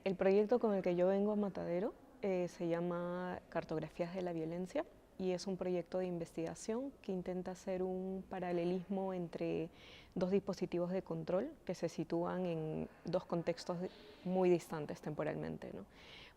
El proyecto con el que yo vengo a Matadero se llama Cartografías de la Violencia y es un proyecto de investigación que intenta hacer un paralelismo entre dos dispositivos de control que se sitúan en dos contextos muy distantes temporalmente, ¿no?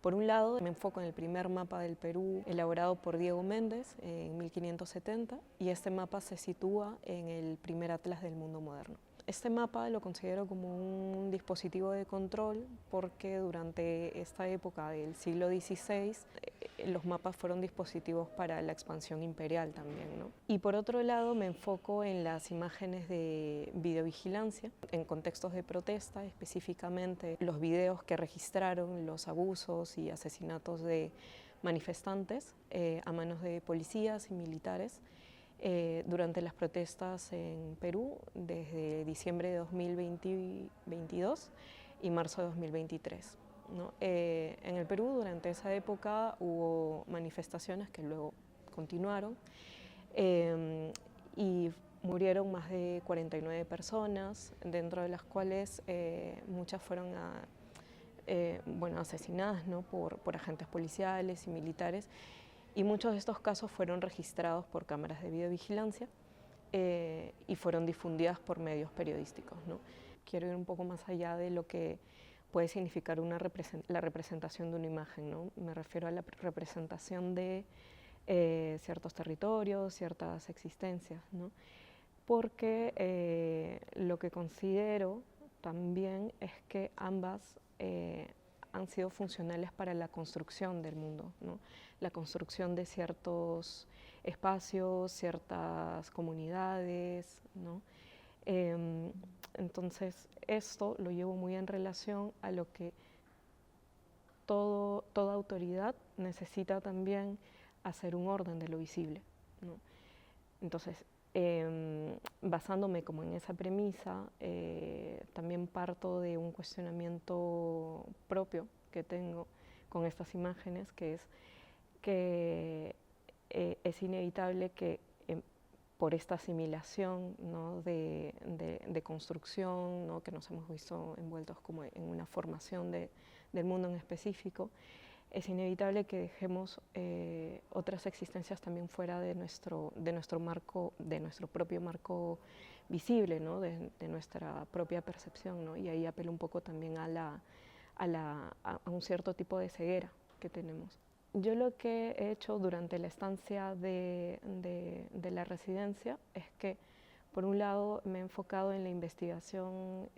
Por un lado, me enfoco en el primer mapa del Perú elaborado por Diego Méndez en 1570 y este mapa se sitúa en el primer atlas del mundo moderno. Este mapa lo considero como un dispositivo de control porque durante esta época del siglo XVI los mapas fueron dispositivos para la expansión imperial también, ¿no? Y por otro lado me enfoco en las imágenes de videovigilancia en contextos de protesta, específicamente los videos que registraron los abusos y asesinatos de manifestantes a manos de policías y militares durante las protestas en Perú desde diciembre de 2022 y marzo de 2023. ¿No? En el Perú durante esa época hubo manifestaciones que luego continuaron y murieron más de 49 personas, dentro de las cuales muchas fueron asesinadas, ¿no? por agentes policiales y militares, y muchos de estos casos fueron registrados por cámaras de videovigilancia y fueron difundidas por medios periodísticos, ¿no? Quiero ir un poco más allá de lo que puede significar la representación de una imagen, ¿no? Me refiero a la representación de ciertos territorios, ciertas existencias, ¿no? Porque lo que considero también es que ambas han sido funcionales para la construcción del mundo, ¿no? La construcción de ciertos espacios, ciertas comunidades, ¿no? Entonces, esto lo llevo muy en relación a lo que toda autoridad necesita también hacer un orden de lo visible, ¿no? Entonces, basándome como en esa premisa, también parto de un cuestionamiento propio que tengo con estas imágenes, que es que es inevitable que por esta asimilación, ¿no? de construcción, ¿no? que nos hemos visto envueltos como en una formación del mundo en específico, es inevitable que dejemos otras existencias también fuera de nuestro marco, de nuestro propio marco visible, ¿no? de nuestra propia percepción, ¿no? Y ahí apelo un poco también a un cierto tipo de ceguera que tenemos. Yo lo que he hecho durante la estancia de la residencia es que, por un lado, me he enfocado en la investigación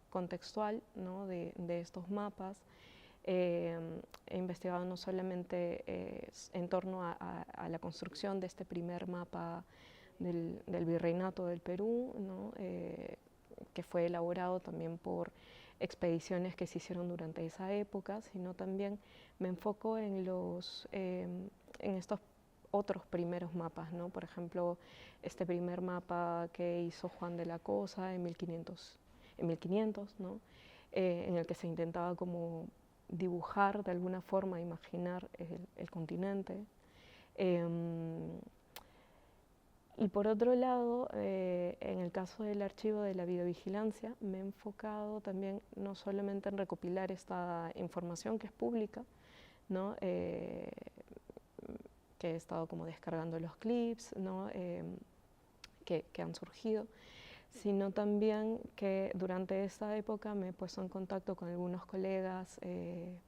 contextual, ¿no? de estos mapas. He investigado no solamente en torno a la construcción de este primer mapa del Virreinato del Perú, ¿no? Que fue elaborado también por expediciones que se hicieron durante esa época, sino también me enfoco en estos otros primeros mapas, ¿no? Por ejemplo, este primer mapa que hizo Juan de la Cosa en 1500, ¿no? En el que se intentaba como dibujar de alguna forma, imaginar el continente. Y por otro lado, en el caso del archivo de la videovigilancia, me he enfocado también no solamente en recopilar esta información que es pública, ¿no? Que he estado como descargando los clips, ¿no? que han surgido, sino también que durante esta época me he puesto en contacto con algunos colegas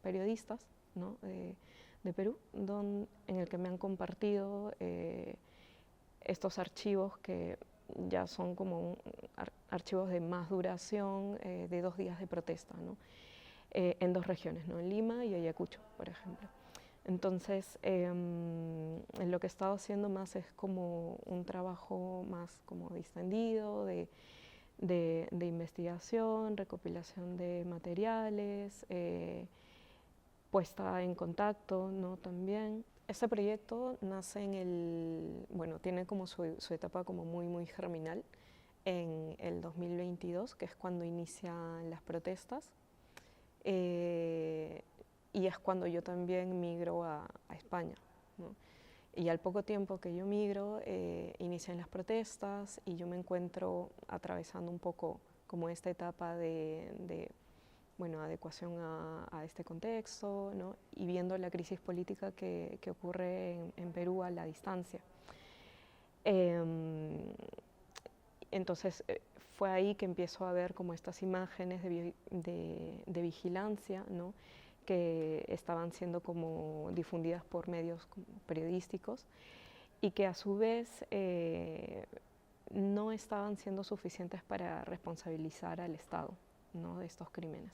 periodistas, ¿no? de Perú, en el que me han compartido estos archivos que ya son como archivos de más duración, de 2 días de protesta, ¿no? En 2 regiones, ¿no? En Lima y Ayacucho, por ejemplo. Entonces, lo que he estado haciendo más es como un trabajo más como distendido, de investigación, recopilación de materiales, puesta en contacto, ¿no? También. Este proyecto nace tiene como su etapa como muy germinal en el 2022, que es cuando inician las protestas. Y es cuando yo también migro a España, ¿no? Y al poco tiempo que yo migro, inician las protestas y yo me encuentro atravesando un poco como esta etapa de bueno, adecuación a este contexto, ¿no? Y viendo la crisis política que ocurre en Perú a la distancia. Entonces fue ahí que empiezo a ver como estas imágenes de vigilancia, ¿no? Que estaban siendo como difundidas por medios periodísticos y que a su vez no estaban siendo suficientes para responsabilizar al Estado, ¿no? De estos crímenes.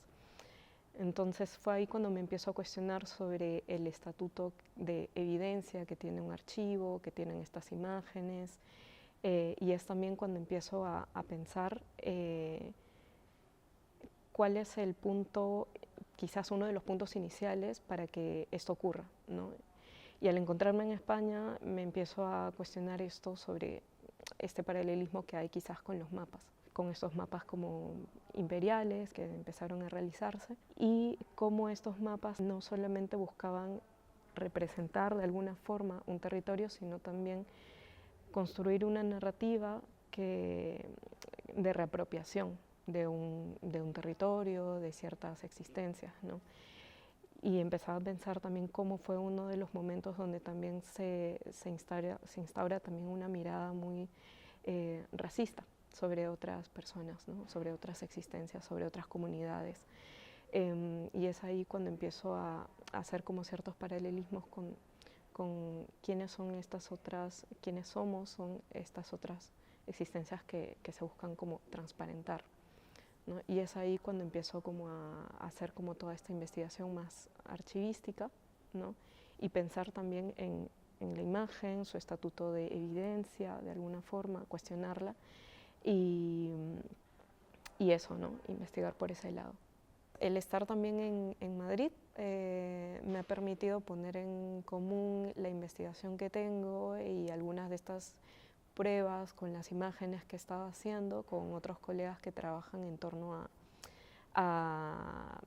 Entonces fue ahí cuando me empiezo a cuestionar sobre el estatuto de evidencia que tiene un archivo, que tienen estas imágenes, y es también cuando empiezo a pensar cuál es el punto, quizás uno de los puntos iniciales para que esto ocurra, ¿no? Y al encontrarme en España me empiezo a cuestionar esto sobre este paralelismo que hay quizás con los mapas, con estos mapas como imperiales que empezaron a realizarse y cómo estos mapas no solamente buscaban representar de alguna forma un territorio, sino también construir una narrativa de reapropiación de un territorio, de ciertas existencias, ¿no? Y empezaba a pensar también cómo fue uno de los momentos donde también se instaura también una mirada muy racista sobre otras personas, ¿no? Sobre otras existencias, sobre otras comunidades. Y es ahí cuando empiezo a hacer como ciertos paralelismos con quiénes son estas otras, quiénes somos, son estas otras existencias que se buscan como transparentar, ¿no? Y es ahí cuando empiezo como a hacer como toda esta investigación más archivística, ¿no? Y pensar también en la imagen, su estatuto de evidencia, de alguna forma, cuestionarla y eso, ¿no? Investigar por ese lado. El estar también en Madrid me ha permitido poner en común la investigación que tengo y algunas de estas pruebas con las imágenes que estaba haciendo con otros colegas que trabajan en torno a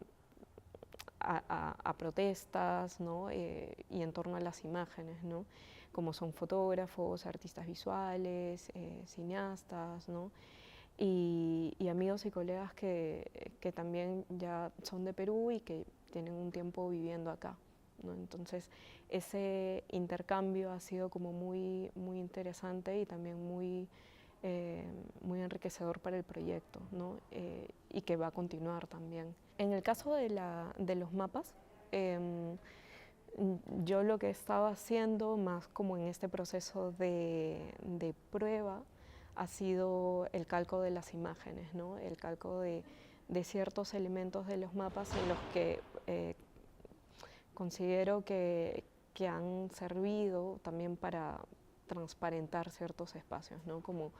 protestas, ¿no? Y en torno a las imágenes, ¿no? Como son fotógrafos, artistas visuales, cineastas, ¿no? Y amigos y colegas que también ya son de Perú y que tienen un tiempo viviendo acá, ¿no? Entonces ese intercambio ha sido como muy, muy interesante y también muy, muy enriquecedor para el proyecto, ¿no? Y que va a continuar también. En el caso de los mapas, yo lo que estaba haciendo más como en este proceso de prueba ha sido el calco de las imágenes, ¿no? El calco de ciertos elementos de los mapas en los que considero que han servido también para transparentar ciertos espacios, ¿no? Como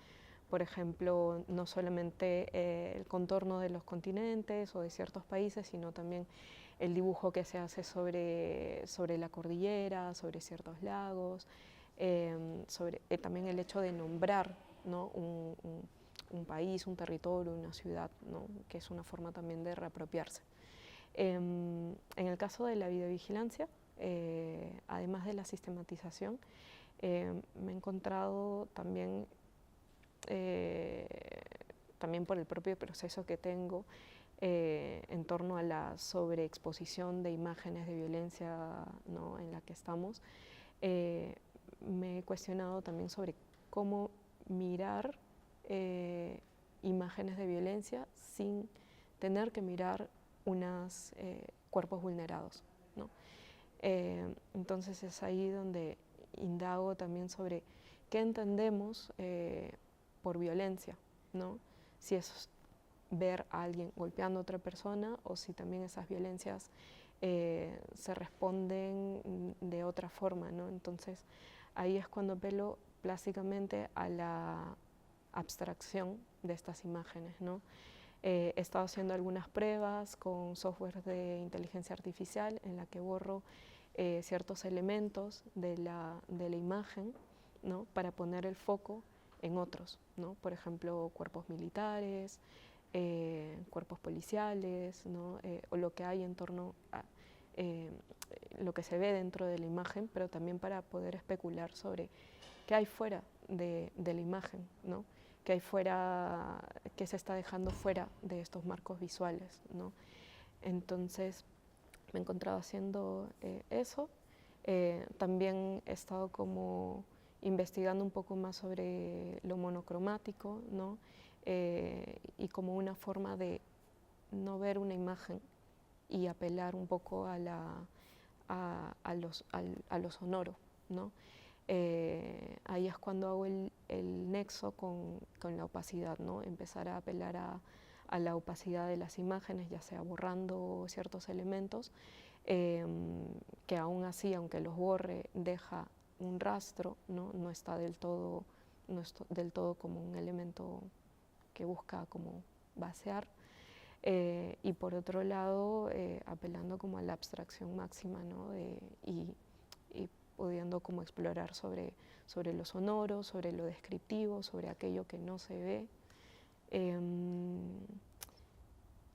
por ejemplo, no solamente el contorno de los continentes o de ciertos países, sino también el dibujo que se hace sobre la cordillera, sobre ciertos lagos, sobre también el hecho de nombrar, ¿no? un país, un territorio, una ciudad, ¿no? Que es una forma también de reapropiarse. En el caso de la videovigilancia, además de la sistematización, me he encontrado también, también por el propio proceso que tengo, en torno a la sobreexposición de imágenes de violencia, ¿no? En la que estamos, me he cuestionado también sobre cómo mirar imágenes de violencia sin tener que mirar unos cuerpos vulnerados, ¿no? Entonces es ahí donde indago también sobre qué entendemos por violencia, ¿no? Si es ver a alguien golpeando a otra persona o si también esas violencias se responden de otra forma, ¿no? Entonces ahí es cuando apelo plásticamente a la abstracción de estas imágenes, ¿no? He estado haciendo algunas pruebas con software de inteligencia artificial en la que borro ciertos elementos de la imagen, ¿no? Para poner el foco en otros, ¿no? Por ejemplo, cuerpos militares, cuerpos policiales, ¿no? O lo que hay en torno a lo que se ve dentro de la imagen, pero también para poder especular sobre qué hay fuera de la imagen, ¿no? Qué hay fuera, qué se está dejando fuera de estos marcos visuales, ¿no? Entonces me he encontrado haciendo eso. También he estado como investigando un poco más sobre lo monocromático, ¿no? Y como una forma de no ver una imagen y apelar un poco a lo sonoro, ¿no? Ahí es cuando hago el nexo con la opacidad, ¿no? Empezar a apelar a la opacidad de las imágenes, ya sea borrando ciertos elementos, que aún así, aunque los borre, deja un rastro, ¿no? No está del todo como un elemento que busca como vaciar. Y por otro lado, apelando como a la abstracción máxima, ¿no? Y pudiendo como explorar sobre lo sonoro, sobre lo descriptivo, sobre aquello que no se ve.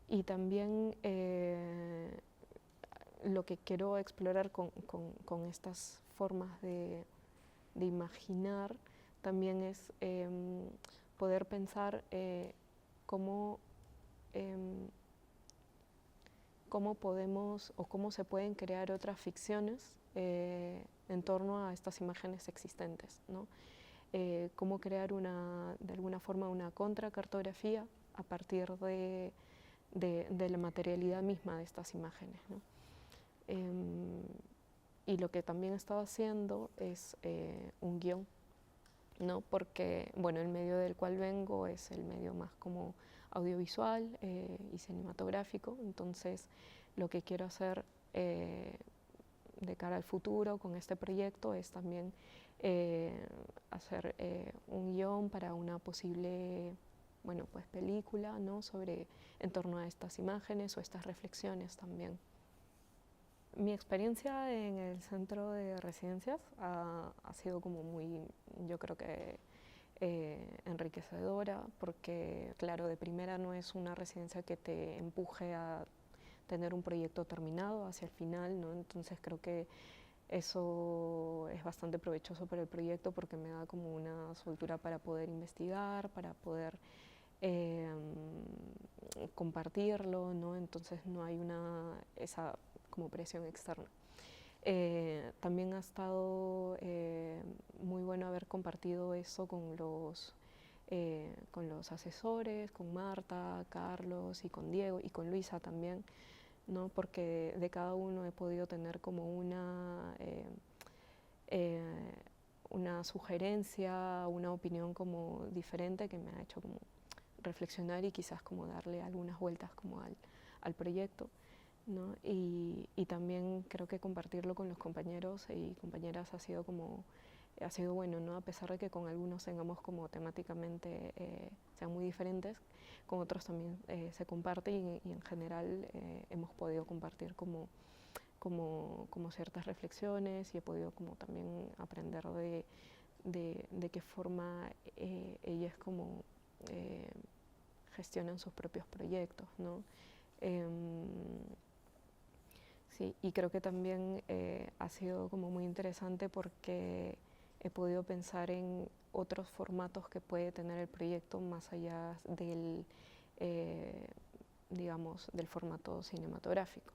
Y también lo que quiero explorar con estas formas de imaginar también es poder pensar cómo podemos o cómo se pueden crear otras ficciones en torno a estas imágenes existentes, ¿no? Cómo crear de alguna forma una contracartografía a partir de la materialidad misma de estas imágenes, ¿no? Y lo que también he estado haciendo es un guión, ¿no? Porque, bueno, el medio del cual vengo es el medio más como audiovisual y cinematográfico, entonces lo que quiero hacer de cara al futuro con este proyecto es también hacer un guión para una posible, bueno, pues película, ¿no? En torno a estas imágenes o estas reflexiones también. Mi experiencia en el centro de residencias ha sido como muy, yo creo que enriquecedora, porque claro, de primera no es una residencia que te empuje a tener un proyecto terminado hacia el final, ¿no? Entonces creo que eso es bastante provechoso para el proyecto porque me da como una soltura para poder investigar, para poder compartirlo, ¿no? Entonces no hay esa como presión externa. También ha estado muy bueno haber compartido eso con los asesores, con Marta, Carlos y con Diego y con Luisa también, ¿no? Porque de cada uno he podido tener como una sugerencia, una opinión como diferente que me ha hecho como reflexionar y quizás como darle algunas vueltas como al proyecto, ¿no? Y también creo que compartirlo con los compañeros y compañeras ha sido bueno, ¿no? A pesar de que con algunos tengamos como temáticamente sean muy diferentes, con otros también se comparte y en general hemos podido compartir como ciertas reflexiones y he podido como también aprender de qué forma ellas como gestionan sus propios proyectos, ¿no? Sí, y creo que también ha sido como muy interesante porque he podido pensar en otros formatos que puede tener el proyecto más allá digamos, del formato cinematográfico.